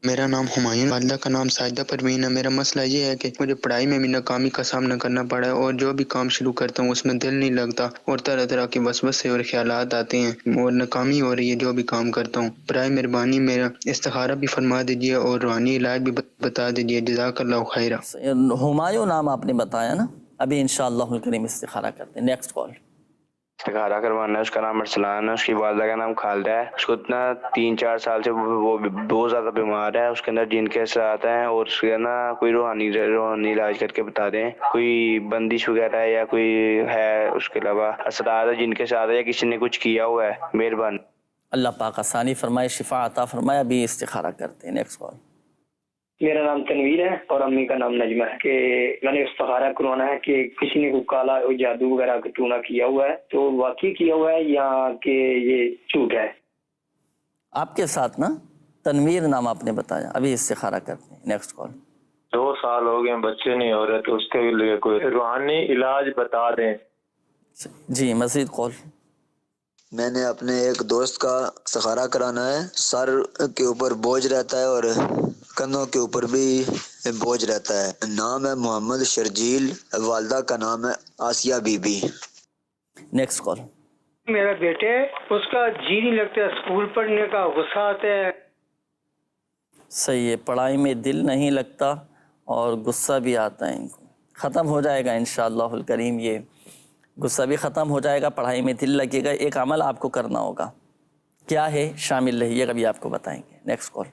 میرا نام ہمایوں، والدہ کا نام ساجدہ پروین ہے۔ میرا مسئلہ یہ ہے کہ مجھے پڑھائی میں بھی ناکامی کا سامنا کرنا پڑا ہے اور جو بھی کام شروع کرتا ہوں اس میں دل نہیں لگتا اور طرح طرح کے وسوسے اور خیالات آتے ہیں اور ناکامی ہو رہی ہے جو بھی کام کرتا ہوں۔ برائے مہربانی میرا استخارہ بھی فرما دیجیے اور روحانی علاج بھی بتا دیجیے، جزاک اللہ خیرہ۔ ہمایوں نام آپ نے بتایا نا، ابھی انشاءاللہ الکریم استخارہ کرتے ہیں۔ Next call. استخارہ کروانا ہے، اس کا نام ارسلان ہے، اس کی والدہ کا نام خالدہ ہے۔ اس کو اتنا 3-4 سال سے وہ بہت زیادہ بیمار ہے، اس کے اندر جن کے اثرات ہیں اور اس کے نا کوئی روحانی علاج کر کے بتا دیں، کوئی بندش وغیرہ ہے یا کوئی ہے اس کے علاوہ اثرات ہے جن کے ساتھ ہے یا کسی نے کچھ کیا ہوا ہے، مہربانی۔ اللہ پاک آسانی فرمائے، شفا عطا فرمائے۔ ابھی استخارہ کرتے ہیں۔ Next call. میرا نام تنویر ہے اور امی کا نام نجمہ ہے کہ میں نے استخارہ کروانا ہے کہ کسی نے کوئی کالا جادو وغیرہ کا ٹونا کیا ہوا ہے تو واقعی کیا ہوا ہے یا کہ یہ جھوٹ ہے۔ آپ کے ساتھ نا تنویر نام آپ نے بتایا، ابھی استخارہ کرتے ہیں۔ نیکسٹ کال۔ 2 سال ہو گئے بچے نہیں ہو رہے تو اس کے لیے کوئی روحانی علاج بتا دیں۔ جی مزید کال۔ میں نے اپنے ایک دوست کا استخارہ کرانا ہے، سر کے اوپر بوجھ رہتا ہے اور کندھوں کے اوپر بھی بوجھ رہتا ہے۔ نام ہے محمد شرجیل، والدہ کا نام ہے آسیہ بی بی۔ Next call. میرا بیٹے اس کا جی نہیں لگتا، اسکول پڑھنے کا غصہ آتا ہے۔ صحیح ہے، پڑھائی میں دل نہیں لگتا اور غصہ بھی آتا ہے ان کو۔ ختم ہو جائے گا انشاءاللہ الکریم، یہ غصہ بھی ختم ہو جائے گا، پڑھائی میں دل لگے گا۔ ایک عمل آپ کو کرنا ہوگا، کیا ہے شامل رہیے، کبھی آپ کو بتائیں گے۔ Next call.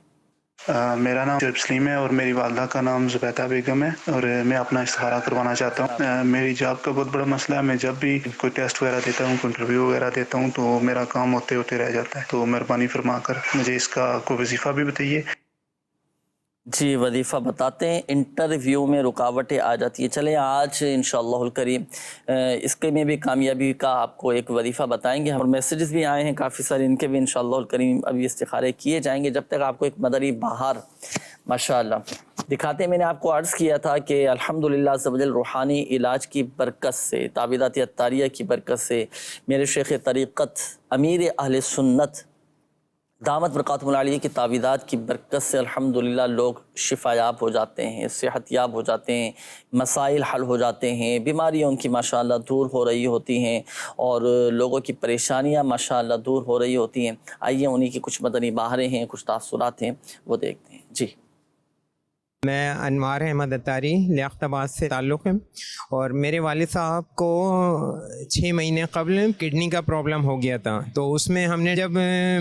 میرا نام شعیب سلیم ہے اور میری والدہ کا نام زبیدہ بیگم ہے اور میں اپنا استخارہ کروانا چاہتا ہوں. میری جاب کا بہت بڑا مسئلہ ہے. میں جب بھی کوئی ٹیسٹ وغیرہ دیتا ہوں، کوئی انٹرویو وغیرہ دیتا ہوں تو میرا کام ہوتے ہوتے رہ جاتا ہے. تو مہربانی فرما کر مجھے اس کا کوئی وظیفہ بھی بتائیے. جی وظیفہ بتاتے ہیں. انٹرویو میں رکاوٹیں آ جاتی ہیں. چلیں آج انشاءاللہ الکریم اس کے میں بھی کامیابی کا آپ کو ایک وظیفہ بتائیں گے. اور میسیجز بھی آئے ہیں کافی سارے، ان کے بھی انشاءاللہ الکریم ابھی استخارے کیے جائیں گے. جب تک آپ کو ایک مدری بہار ماشاءاللہ دکھاتے ہیں. میں نے آپ کو عرض کیا تھا کہ الحمدللہ عز و جل روحانی علاج کی برکت سے، تعویذات عطاریہ کی برکت سے، میرے شیخ طریقت امیر اہل سنت دامت برکاتہم العالیہ کی تعویذات کی برکت سے الحمدللہ لوگ شفا یاب ہو جاتے ہیں، صحت یاب ہو جاتے ہیں، مسائل حل ہو جاتے ہیں، بیماریاں ان کی ماشاءاللہ دور ہو رہی ہوتی ہیں اور لوگوں کی پریشانیاں ماشاءاللہ دور ہو رہی ہوتی ہیں. آئیے انہی کی کچھ مدنی بہاریں ہیں، کچھ تاثرات ہیں، وہ دیکھتے ہیں. جی میں انوار احمد اتاری لیاقت آباد سے تعلق ہے، اور میرے والد صاحب کو 6 مہینے قبل کڈنی کا پرابلم ہو گیا تھا. تو اس میں ہم نے جب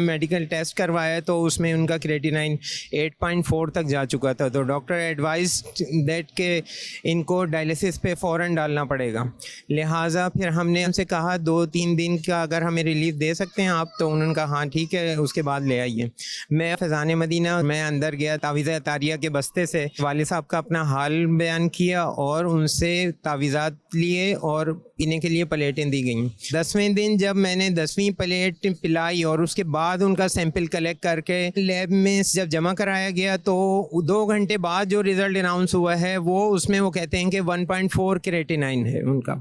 میڈیکل ٹیسٹ کروایا تو اس میں ان کا کریٹینائن 8.4 تک جا چکا تھا. تو ڈاکٹر ایڈوائز دیٹ کہ ان کو ڈائلیسس پہ فوراً ڈالنا پڑے گا. لہٰذا پھر ہم نے ان سے کہا 2-3 دن کا اگر ہمیں ریلیف دے سکتے ہیں آپ. تو انہوں نے کہا ہاں ٹھیک ہے، اس کے بعد لے آئیے. میں فیضان مدینہ میں اندر گیا، تعویذ عطاریہ کے بستے سے والد صاحب کا اپنا حال بیان کیا اور ان سے تعویذات لیے اور پینے کے لیے پلیٹیں دی گئیں. 10ویں دن جب میں نے 10ویں پلیٹ پلائی اور اس کے بعد ان کا سیمپل کلیکٹ کر کے لیب میں جب جمع کرایا گیا تو 2 گھنٹے بعد جو رزلٹ اناؤنس ہوا ہے وہ اس میں وہ کہتے ہیں کہ 1.4 کریٹینائن ہے ان کا.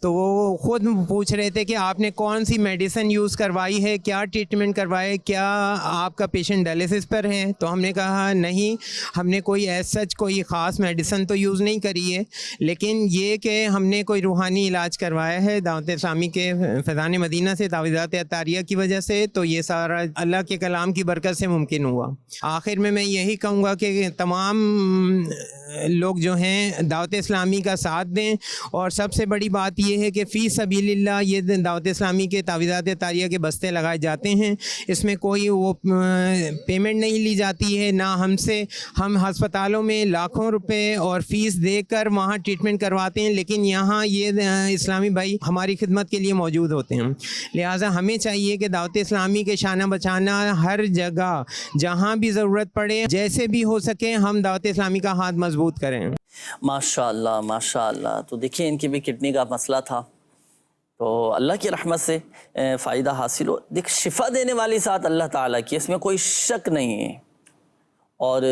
تو وہ خود پوچھ رہے تھے کہ آپ نے کون سی میڈیسن یوز کروائی ہے، کیا ٹریٹمنٹ کروائے، کیا آپ کا پیشنٹ ڈائلیسس پر ہے. تو ہم نے کہا نہیں، ہم نے کوئی ایز سچ کوئی خاص میڈیسن تو یوز نہیں کری ہے، لیکن یہ کہ ہم نے کوئی روحانی علاج کروایا ہے دعوت اسلامی کے فیضان مدینہ سے تعویذات عطاریہ کی وجہ سے. تو یہ سارا اللہ کے کلام کی برکت سے ممکن ہوا. آخر میں یہی کہوں گا کہ تمام لوگ جو ہیں دعوت اسلامی کا ساتھ دیں، اور سب سے بڑی بات یہ ہے کہ فی سبیل اللہ یہ دعوت اسلامی کے تعویذات عطاریہ کے بستے لگائے جاتے ہیں. اس میں کوئی وہ پیمنٹ نہیں لی جاتی ہے، نہ ہم سے. ہم ہسپتالوں میں لاکھوں روپے اور فیس دے کر وہاں ٹریٹمنٹ کرواتے ہیں، لیکن یہاں یہ اسلامی بھائی ہماری خدمت کے لیے موجود ہوتے ہیں. لہٰذا ہمیں چاہیے کہ دعوت اسلامی کے شانہ بچانا ہر جگہ جہاں بھی ضرورت پڑے، جیسے بھی ہو سکے ہم دعوت اسلامی کا ہاتھ مضبوط کریں. ماشاءاللہ ماشاءاللہ. تو دیکھیں ان کی بھی کڈنی کا مسئلہ تھا، تو اللہ کی رحمت سے فائدہ حاصل ہو. دیکھ شفا دینے والی ذات اللہ تعالیٰ کی، اس میں کوئی شک نہیں ہے، اور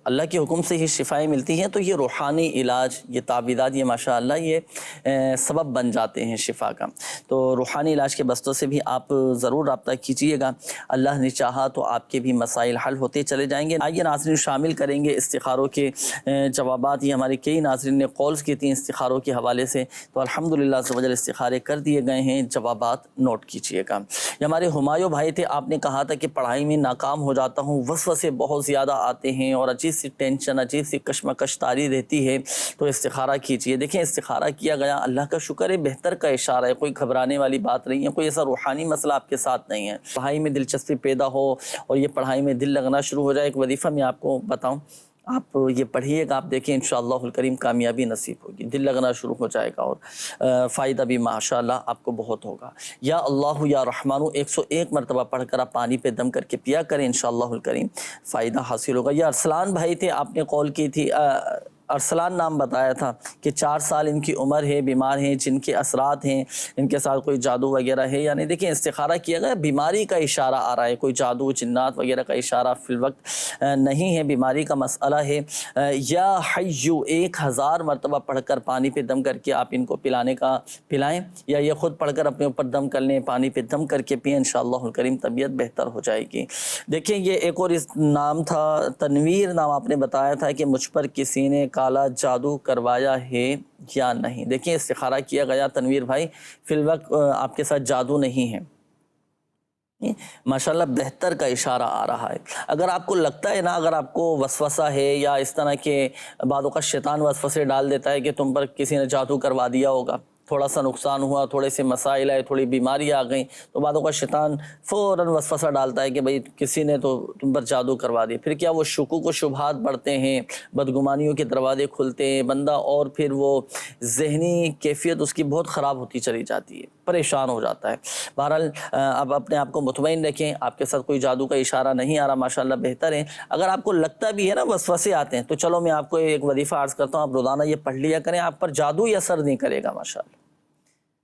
اللہ کے حکم سے ہی شفائیں ملتی ہیں. تو یہ روحانی علاج، یہ تعویذات، یہ ماشاءاللہ یہ سبب بن جاتے ہیں شفا کا. تو روحانی علاج کے بستوں سے بھی آپ ضرور رابطہ کیجئے گا. اللہ نے چاہا تو آپ کے بھی مسائل حل ہوتے چلے جائیں گے. آئیے ناظرین شامل کریں گے استخاروں کے جوابات. یہ ہمارے کئی ناظرین نے کالز کی تھیں استخاروں کے حوالے سے، تو الحمدللہ عز و جل استخارے کر دیے گئے ہیں. جوابات نوٹ کیجئے گا. یہ ہمارے ہمایوں بھائی تھے، آپ نے کہا تھا کہ پڑھائی میں ناکام ہو جاتا ہوں، وسوسے بہت زیادہ آتے ہیں اور عجیب سی ٹینشن، عجیب سی کشمکش طاری رہتی ہے، تو استخارہ کیجئے. دیکھیں استخارہ کیا گیا، اللہ کا شکر ہے، بہتر کا اشارہ ہے، کوئی گھبرانے والی بات نہیں ہے، کوئی ایسا روحانی مسئلہ آپ کے ساتھ نہیں ہے. پڑھائی میں دلچسپی پیدا ہو اور یہ پڑھائی میں دل لگنا شروع ہو جائے. ایک وظیفہ میں آپ کو بتاؤں، آپ یہ پڑھیے گا، آپ دیکھیں انشاءاللہ الکریم کامیابی نصیب ہوگی، دل لگنا شروع ہو جائے گا اور فائدہ بھی ماشاءاللہ آپ کو بہت ہوگا. یا اللہ یا رحمانو 101 مرتبہ پڑھ کر آپ پانی پہ دم کر کے پیا کریں، انشاءاللہ الکریم فائدہ حاصل ہوگا. یہ ارسلان بھائی تھے، آپ نے کال کی تھی، ارسلان نام بتایا تھا کہ 4 سال ان کی عمر ہے، بیمار ہیں، جن کے اثرات ہیں، ان کے ساتھ کوئی جادو وغیرہ ہے. یعنی دیکھیں استخارہ کیا گیا، بیماری کا اشارہ آ رہا ہے، کوئی جادو جنات وغیرہ کا اشارہ فی الوقت نہیں ہے، بیماری کا مسئلہ ہے. یا حیو 1000 مرتبہ پڑھ کر پانی پہ دم کر کے آپ ان کو پلائیں، یا یہ خود پڑھ کر اپنے اوپر دم کر لیں، پانی پہ دم کر کے پئیں، انشاءاللہ الکریم طبیعت بہتر ہو جائے گی. دیکھیں یہ ایک اور نام تھا، تنویر نام آپ نے بتایا تھا کہ مجھ پر کسی نے کالا جادو کروایا ہے یا نہیں. دیکھیں استخارہ کیا گیا تنویر بھائی، فی الوقت آپ کے ساتھ جادو نہیں ہے، ماشاءاللہ بہتر کا اشارہ آ رہا ہے. اگر آپ کو لگتا ہے نا، اگر آپ کو وسوسہ ہے یا اس طرح کے بعض اوقات شیطان وسوسے ڈال دیتا ہے کہ تم پر کسی نے جادو کروا دیا ہوگا، تھوڑا سا نقصان ہوا، تھوڑے سے مسائل آئے، تھوڑی بیماری آ گئی، تو بعدوں کا شیطان فوراً وسوسہ ڈالتا ہے کہ بھئی کسی نے تو تم پر جادو کروا دی. پھر کیا وہ شکوک و شبہات بڑھتے ہیں، بدگمانیوں کے دروازے کھلتے ہیں بندہ، اور پھر وہ ذہنی کیفیت اس کی بہت خراب ہوتی چلی جاتی ہے، پریشان ہو جاتا ہے. بہرحال اب اپنے آپ کو مطمئن رکھیں، آپ کے ساتھ کوئی جادو کا اشارہ نہیں آ رہا، ماشاءاللہ بہتر ہے. اگر آپ کو لگتا بھی ہے نا وسوسے آتے ہیں، تو چلو میں آپ کو ایک وظیفہ عرض کرتا ہوں، آپ روزانہ یہ پڑھ لیا کریں، آپ پر جادو ہی اثر نہیں کرے گا ماشاءاللہ.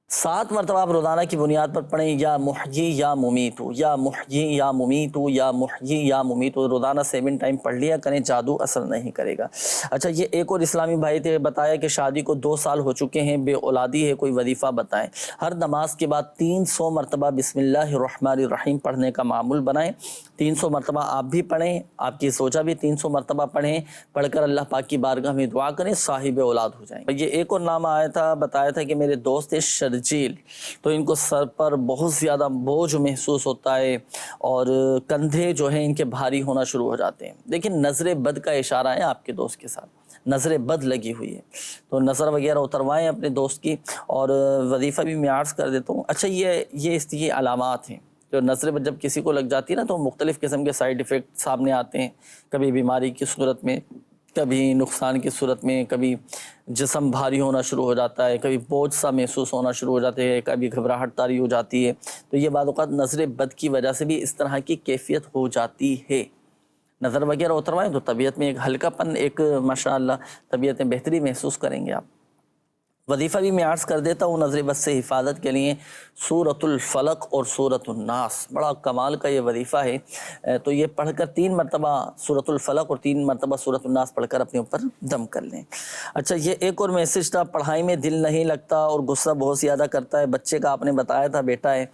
7 مرتبہ آپ روزانہ کی بنیاد پر پڑھیں، یا محیی یا ممیتو، یا محیی یا ممیتو، یا محیی یا ممیتو، روزانہ 7 ٹائم پڑھ لیا کریں، جادو اثر نہیں کرے گا. اچھا، یہ ایک اور اسلامی بھائی تھے، بتایا کہ شادی کو 2 سال ہو چکے ہیں، بے اولادی ہے، کوئی وظیفہ بتائیں. ہر نماز کے بعد 300 مرتبہ بسم اللہ الرحمن الرحیم پڑھنے کا معمول بنائیں. 300 مرتبہ آپ بھی پڑھیں، آپ کی زوجہ بھی 300 مرتبہ پڑھیں، پڑھ کر اللہ پاک کی بارگاہ میں دعا کریں، صاحب اولاد ہو جائیں. یہ ایک اور نام آیا تھا، بتایا تھا کہ میرے دوست شرجیل، تو ان کو سر پر بہت زیادہ بوجھ محسوس ہوتا ہے اور کندھے جو ہیں ان کے بھاری ہونا شروع ہو جاتے ہیں. لیکن نظر بد کا اشارہ ہے آپ کے دوست کے ساتھ، نظر بد لگی ہوئی ہے، تو نظر وغیرہ اتروائیں اپنے دوست کی. اور وظیفہ بھی میں عرض کر دیتا ہوں. اچھا، یہ اس کی علامات ہیں. جو نظر بد جب کسی کو لگ جاتی ہے نا، تو مختلف قسم کے سائیڈ ایفیکٹ سامنے آتے ہیں، کبھی بیماری کی صورت میں، کبھی نقصان کی صورت میں، کبھی جسم بھاری ہونا شروع ہو جاتا ہے، کبھی بوجھ سا محسوس ہونا شروع ہو جاتے ہیں، کبھی گھبراہٹ طاری ہو جاتی ہے. تو یہ بعض اوقات نظر بد کی وجہ سے بھی اس طرح کی کیفیت ہو جاتی ہے. نظر وغیرہ اتروائیں تو طبیعت میں ایک ہلکا پن، ایک ماشاءاللہ طبیعت میں بہتری محسوس کریں گے آپ. وظیفہ بھی میں عرض کر دیتا ہوں نظر بد سے حفاظت کے لیے، سورۃ الفلق اور سورۃ الناس، بڑا کمال کا یہ وظیفہ ہے. تو یہ پڑھ کر 3 مرتبہ سورۃ الفلق اور 3 مرتبہ سورۃ الناس پڑھ کر اپنے اوپر دم کر لیں. اچھا، یہ ایک اور میسج تھا، پڑھائی میں دل نہیں لگتا اور غصہ بہت زیادہ کرتا ہے، بچے کا آپ نے بتایا تھا بیٹا ہے.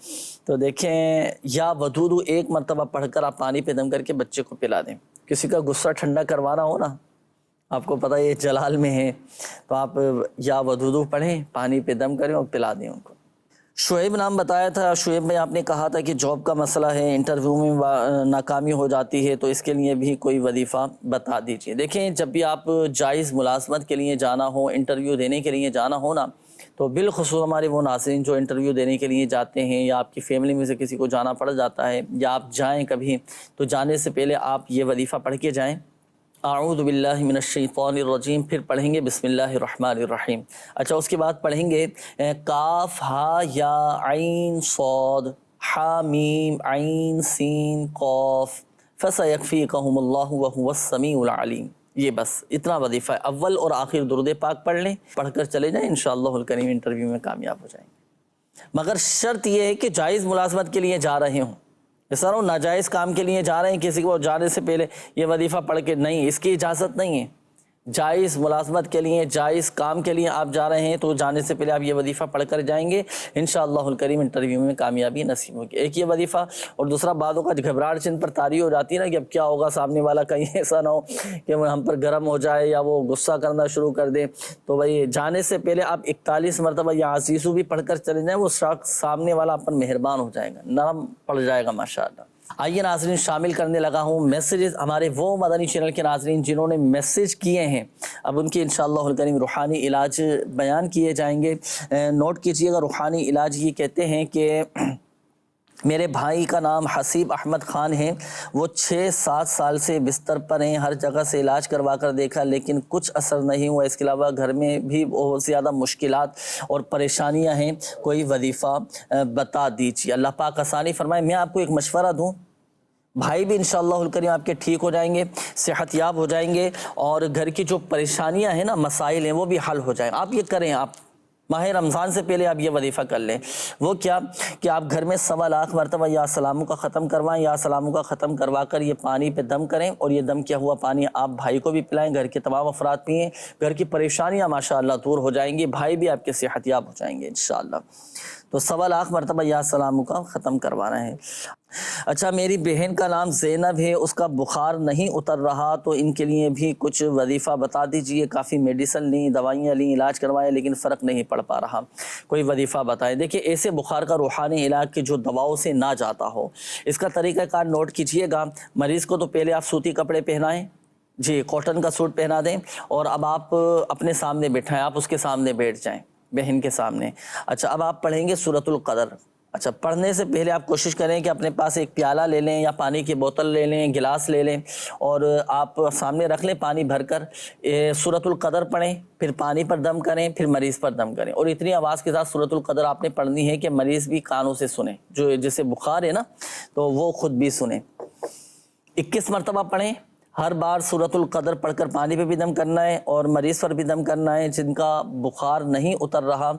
تو دیکھیں، یا ودودو 1 مرتبہ پڑھ کر آپ پانی پہ دم کر کے بچے کو پلا دیں. کسی کا غصہ ٹھنڈا کروانا ہو نا، آپ کو پتہ ہے یہ جلال میں ہے، تو آپ یا ودودو پڑھیں، پانی پہ دم کریں اور پلا دیں ان کو. شعیب نام بتایا تھا. شعیب میں آپ نے کہا تھا کہ جاب کا مسئلہ ہے، انٹرویو میں ناکامی ہو جاتی ہے، تو اس کے لیے بھی کوئی وظیفہ بتا دیجئے. دیکھیں، جب بھی آپ جائز ملازمت کے لیے جانا ہو، انٹرویو دینے کے لیے جانا ہو نا، تو بالخصوص ہمارے وہ ناظرین جو انٹرویو دینے کے لیے جاتے ہیں، یا آپ کی فیملی میں سے کسی کو جانا پڑ جاتا ہے، یا آپ جائیں کبھی، تو جانے سے پہلے آپ یہ وظیفہ پڑھ کے جائیں، اعوذ باللہ من الشیطان الرجیم، پھر پڑھیں گے بسم اللہ الرحمن الرحیم. اچھا، اس کے بعد پڑھیں گے کاف ہا یا عین صاد حا میم عین سین قاف فسیکفیکہم اللہ وہو السمیع العلیم. یہ بس اتنا وظیفہ ہے. اول اور آخر درود پاک پڑھ لیں، پڑھ کر چلے جائیں، انشاءاللہ الکریم انٹرویو میں کامیاب ہو جائیں گے. مگر شرط یہ ہے کہ جائز ملازمت کے لیے جا رہے ہوں. ایسا نہ ہو ناجائز کام کے لیے جا رہے ہیں، کسی کو جانے سے پہلے یہ وظیفہ پڑھ کے، نہیں، اس کی اجازت نہیں ہے. جائز ملازمت کے لیے، جائز کام کے لیے آپ جا رہے ہیں، تو جانے سے پہلے آپ یہ وظیفہ پڑھ کر جائیں گے، انشاءاللہ الکریم انٹرویو میں کامیابی نصیب ہوگی. ایک یہ وظیفہ، اور دوسرا بعدوں کا گھبراہٹ جن پر طاری ہو جاتی ہے نا کہ اب کیا ہوگا، سامنے والا کہیں ایسا نہ ہو کہ ہم پر گرم ہو جائے یا وہ غصہ کرنا شروع کر دے. تو بھائی جانے سے پہلے آپ 41 مرتبہ یا عزیزو بھی پڑھ کر چلے جائیں، وہ شخص سامنے والا آپ پر مہربان ہو جائے گا، نرم پڑ جائے گا ماشاءاللہ. آئیے ناظرین، شامل کرنے لگا ہوں میسیجز ہمارے وہ مدنی چینل کے ناظرین جنہوں نے میسیج کیے ہیں. اب ان کی انشاءاللہ الکریم روحانی علاج بیان کیے جائیں گے. نوٹ کیجئے گا، روحانی علاج یہ کہتے ہیں کہ میرے بھائی کا نام حسیب احمد خان ہے، وہ 6-7 سال سے بستر پر ہیں، ہر جگہ سے علاج کروا کر دیکھا لیکن کچھ اثر نہیں ہوا. اس کے علاوہ گھر میں بھی بہت زیادہ مشکلات اور پریشانیاں ہیں، کوئی وظیفہ بتا دیجیے. اللہ پاک آسانی فرمائے. میں آپ کو ایک مشورہ دوں، بھائی بھی انشاءاللہ الکریم آپ کے ٹھیک ہو جائیں گے، صحت یاب ہو جائیں گے، اور گھر کی جو پریشانیاں ہیں نا، مسائل ہیں، وہ بھی حل ہو جائیں. آپ یہ کریں، آپ ماہ رمضان سے پہلے آپ یہ وظیفہ کر لیں. وہ کیا کہ آپ گھر میں 1.25 لاکھ مرتبہ یا سلاموں کا ختم کروائیں، یا سلاموں کا ختم کروا کر یہ پانی پہ دم کریں، اور یہ دم کیا ہوا پانی آپ بھائی کو بھی پلائیں، گھر کے تمام افراد پئیں، گھر کی پریشانیاں ماشاءاللہ دور ہو جائیں گی، بھائی بھی آپ کے صحت یاب ہو جائیں گے انشاءاللہ. تو 1.25 لاکھ مرتبہ یا سلاموں کا ختم کروانا ہے. اچھا، میری بہن کا نام زینب ہے، اس کا بخار نہیں اتر رہا، تو ان کے لیے بھی کچھ وظیفہ بتا دیجئے. کافی میڈیسن لیں، دوائیاں لیں، علاج کروائے لیکن فرق نہیں پڑ پا رہا، کوئی وظیفہ بتائیں. دیکھیں، ایسے بخار کا روحانی علاج کہ جو دواؤں سے نہ جاتا ہو، اس کا طریقہ کار نوٹ کیجئے گا. مریض کو تو پہلے آپ سوتی کپڑے پہنائیں، جی کاٹن کا سوٹ پہنا دیں، اور اب آپ اپنے سامنے بیٹھائیں، آپ اس کے سامنے بیٹھ جائیں. بہن کے سامنے. اچھا اب آپ پڑھیں گے سورۃ القدر. اچھا پڑھنے سے پہلے آپ کوشش کریں کہ اپنے پاس ایک پیالہ لے لیں یا پانی کی بوتل لے لیں, گلاس لے لیں اور آپ سامنے رکھ لیں پانی بھر کر. سورۃ القدر پڑھیں, پھر پانی پر دم کریں, پھر مریض پر دم کریں, اور اتنی آواز کے ساتھ سورۃ القدر آپ نے پڑھنی ہے کہ مریض بھی کانوں سے سنیں, جو جسے بخار ہے نا تو وہ خود بھی سنیں. 21 مرتبہ پڑھیں. ہر بار سورۃ القدر پڑھ کر پانی پہ بھی دم کرنا ہے اور مریض پر بھی دم کرنا ہے جن کا بخار نہیں اتر رہا.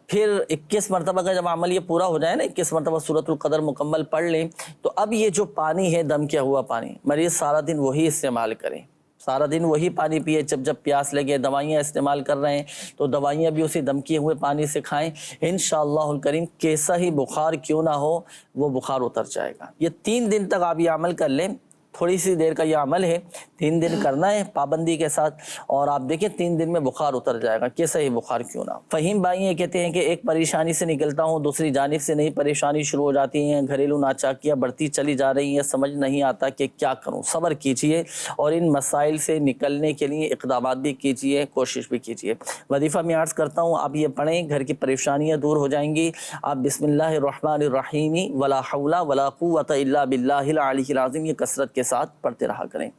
پھر 21 مرتبہ کا جب عمل یہ پورا ہو جائے نا, 21 مرتبہ سورۃ القدر مکمل پڑھ لیں, تو اب یہ جو پانی ہے دم کیا ہوا پانی, مریض سارا دن وہی استعمال کریں, سارا دن وہی پانی پیے. جب پیاس لگے, دوائیاں استعمال کر رہے ہیں تو دوائیاں بھی اسی دم کیے ہوئے پانی سے کھائیں. انشاءاللہ الکریم کیسا ہی بخار کیوں نہ ہو وہ بخار اتر جائے گا. یہ 3 دن تک آپ یہ عمل کر لیں. تھوڑی سی دیر کا یہ عمل ہے, 3 دن کرنا ہے پابندی کے ساتھ, اور آپ دیکھیں 3 دن میں بخار اتر جائے گا, کیسا ہی بخار کیوں نہ. فہیم بھائی یہ کہتے ہیں کہ ایک پریشانی سے نکلتا ہوں, دوسری جانب سے نئی پریشانی شروع ہو جاتی ہیں, گھریلو ناچاکیاں بڑھتی چلی جا رہی ہیں, سمجھ نہیں آتا کہ کیا کروں. صبر کیجئے اور ان مسائل سے نکلنے کے لیے اقدامات بھی کیجئے, کوشش بھی کیجئے. وظیفہ میں عرض کرتا ہوں, آپ یہ پڑھیں, گھر کی پریشانیاں دور ہو جائیں گی. آپ بسم اللہ الرحمن الرحیم ولا حول ولا قوت الا باللہ العلی العظیم یہ کثرت کے ساتھ پڑھتے رہا کریں.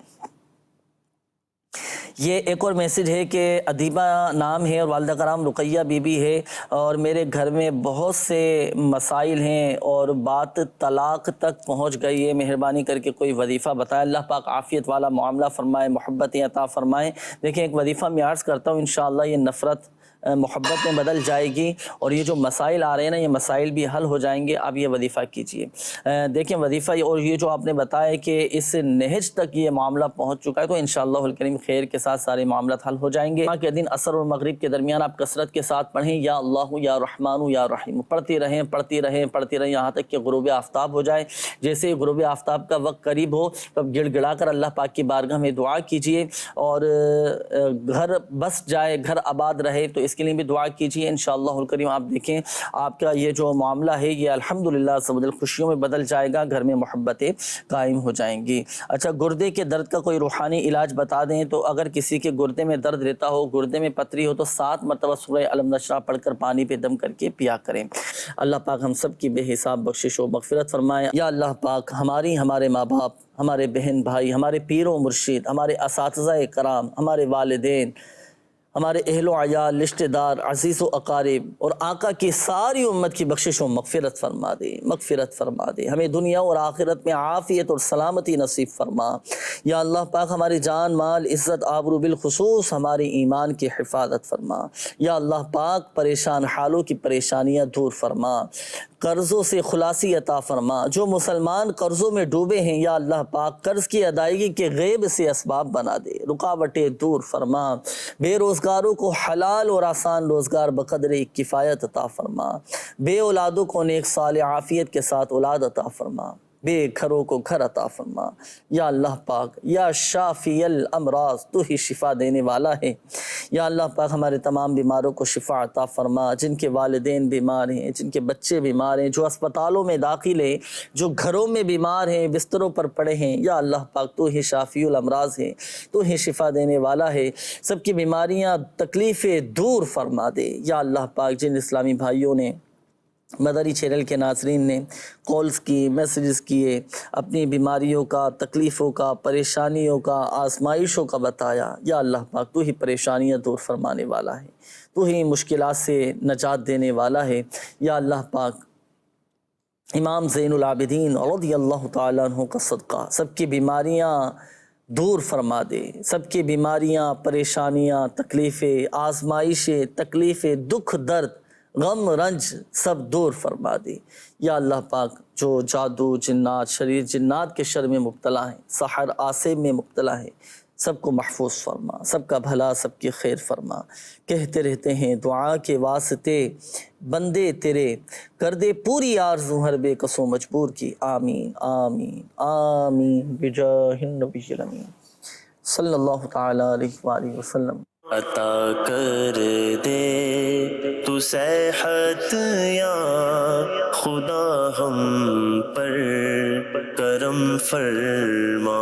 یہ ایک اور میسج ہے کہ ادیبہ نام ہے اور والدہ کا نام رقیہ بی بی ہے, اور میرے گھر میں بہت سے مسائل ہیں اور بات طلاق تک پہنچ گئی ہے, مہربانی کر کے کوئی وظیفہ بتائے. اللہ پاک عافیت والا معاملہ فرمائے, محبتیں عطا فرمائے. دیکھیں ایک وظیفہ میں عرض کرتا ہوں, انشاءاللہ یہ نفرت محبت میں بدل جائے گی اور یہ جو مسائل آ رہے ہیں نا یہ مسائل بھی حل ہو جائیں گے. آپ یہ وظیفہ کیجئے. دیکھیں وظیفہ اور یہ جو آپ نے بتایا کہ اس نہج تک یہ معاملہ پہنچ چکا ہے, تو انشاءاللہ الکریم خیر کے ساتھ سارے معاملات حل ہو جائیں گے. جمعہ کے دن عصر اور مغرب کے درمیان آپ کثرت کے ساتھ پڑھیں یا اللہ یا رحمان یا رحیم, پڑھتی رہیں پڑھتی رہیں پڑھتی رہیں یہاں تک کہ غروب آفتاب ہو جائے. جیسے غروب آفتاب کا وقت قریب ہو تو گڑ گڑا کر اللہ پاک کی بارگاہ میں دعا کیجئے, اور گھر بس جائے, گھر آباد رہے, تو اس کے لیے بھی دعا کیجیے. انشاءاللہ الکریم آپ دیکھیں آپ کا یہ جو معاملہ ہے یہ الحمدللہ سبحان خوشیوں میں بدل جائے گا, گھر میں محبتیں قائم ہو جائیں گی. اچھا گردے کے درد کا کوئی روحانی علاج بتا دیں. تو اگر کسی کے گردے میں درد رہتا ہو, گردے میں پتری ہو, تو 7 مرتبہ سورہ الم نشرح پڑھ کر پانی پہ دم کر کے پیا کریں. اللہ پاک ہم سب کی بے حساب بخشش و مغفرت فرمائے. یا اللہ پاک ہمارے ماں باپ, ہمارے بہن بھائی, ہمارے پیر و مرشد, ہمارے اساتذہ کرام, ہمارے والدین, ہمارے اہل و عیال, رشتہ دار, عزیز و اقارب اور آقا کی ساری امت کی بخشش و مغفرت فرما دے, مغفرت فرما دے. ہمیں دنیا اور آخرت میں عافیت اور سلامتی نصیب فرما. یا اللہ پاک ہماری جان مال عزت آبرو بالخصوص ہماری ایمان کی حفاظت فرما. یا اللہ پاک پریشان حالوں کی پریشانیاں دور فرما, قرضوں سے خلاصی عطا فرما. جو مسلمان قرضوں میں ڈوبے ہیں یا اللہ پاک قرض کی ادائیگی کے غیب سے اسباب بنا دے, رکاوٹیں دور فرما. بے روزگاروں کو حلال اور آسان روزگار بقدر کفایت عطا فرما. بے اولادوں کو نیک صالح عافیت کے ساتھ اولاد عطا فرما. بے گھروں کو گھر عطا فرما. یا اللہ پاک یا شافی الامراض تو ہی شفا دینے والا ہے. یا اللہ پاک ہمارے تمام بیماروں کو شفا عطا فرما. جن کے والدین بیمار ہیں, جن کے بچے بیمار ہیں, جو اسپتالوں میں داخل ہیں, جو گھروں میں بیمار ہیں, بستروں پر پڑے ہیں, یا اللہ پاک تو ہی شافی الامراض ہے, تو ہی شفا دینے والا ہے. سب کی بیماریاں تکلیفیں دور فرما دے. یا اللہ پاک جن اسلامی بھائیوں نے, مدری چینل کے ناظرین نے کالز کی, میسیجز کیے, اپنی بیماریوں کا, تکلیفوں کا, پریشانیوں کا, آزمائشوں کا بتایا, یا اللہ پاک تو ہی پریشانیاں دور فرمانے والا ہے, تو ہی مشکلات سے نجات دینے والا ہے. یا اللہ پاک امام زین العابدین رضی اللہ تعالیٰ عنہ کا صدقہ سب کی بیماریاں دور فرما دے. سب کی بیماریاں, پریشانیاں, تکلیفیں, آزمائشیں, تکلیفیں, دکھ, درد, غم, رنج سب دور فرما دے. یا اللہ پاک جو جادو, جنات, شریر جنات کے شر میں مبتلا ہیں, سحر آسیب میں مبتلا ہیں, سب کو محفوظ فرما. سب کا بھلا, سب کی خیر فرما. کہتے رہتے ہیں دعا کے واسطے بندے تیرے, کر دے پوری آرزو ہر بے کسو مجبور کی. آمین آمین آمین بجاہ النبی الامین صلی اللہ تعالیٰ علیہ وآلہ وسلم. عطا کر دے تو صحت یا خدا ہم پر کرم فرما.